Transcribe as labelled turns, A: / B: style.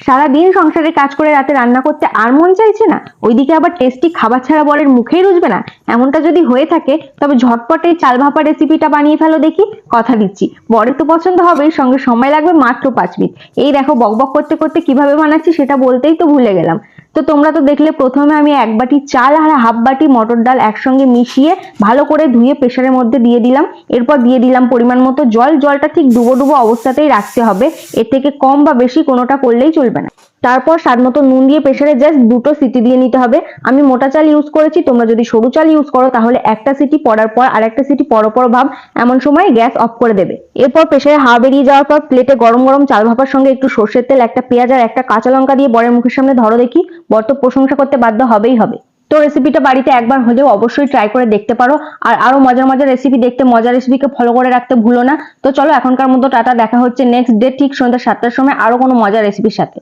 A: সারাদিন সংসারের কাজ করে রাতে রান্না করতে আর মন চাইছে না, ওইদিকে আবার টেস্টি খাবার ছাড়া বরের মুখেই রুচবে না। এমনটা যদি হয়ে থাকে তবে ঝটপট এই চাল ভাপা রেসিপিটা বানিয়ে ফেলো দেখি। কথা দিচ্ছি বরের তো পছন্দ হবে, সঙ্গে সময় লাগবে মাত্র 5 মিনিট। এই দেখো বকবক করতে করতে কিভাবে বানাচ্ছি সেটা বলতেই তো ভুলে গেলাম। তো তোমরা তো দেখলে প্রথমে আমি 1 বাটি চাল আর হাফ বাটি মটর ডাল একসঙ্গে মিশিয়ে ভালো করে ধুয়ে প্রেসারের মধ্যে দিয়ে দিলাম। এরপর দিয়ে দিলাম পরিমাণ মতো জল। জলটা ঠিক ডুবো ডুবো অবস্থাতেই রাখতে হবে, এর থেকে কম বা বেশি কোনোটা করলেই চলবে না। তারপর স্বাদ মতো নুন দিয়ে প্রেসারে জাস্ট 2টো সিটি দিয়ে নিতে হবে। আমি মোটা চাল ইউজ করেছি, তোমরা যদি সরু চাল ইউজ করো তাহলে একটা সিটি পড়ার পর আর একটা সিটি পর ভাব এমন সময় গ্যাস অফ করে দেবে। এরপর প্রেসারে হাওয়া বেরিয়ে যাওয়ার পর প্লেটে গরম গরম চাল ভাপার সঙ্গে একটু সর্ষের তেল, একটা পেঁয়াজ আর একটা কাঁচা লঙ্কা দিয়ে বরের মুখের সামনে ধরো দেখি। বর তো প্রশংসা করতে বাধ্য হবেই হবে। তো রেসিপিটা বাড়িতে একবার হলেও অবশ্যই ট্রাই করে দেখতে পারো। আর আরো মজার মজার রেসিপি দেখতে মজার রেসিপিকে ফলো করে রাখতে ভুলো না। তো চলো এখনকার মতো টাটা, দেখা হচ্ছে নেক্সট ডে ঠিক সন্ধ্যা 7টার সময় আরো কোনো মজার রেসিপির সাথে।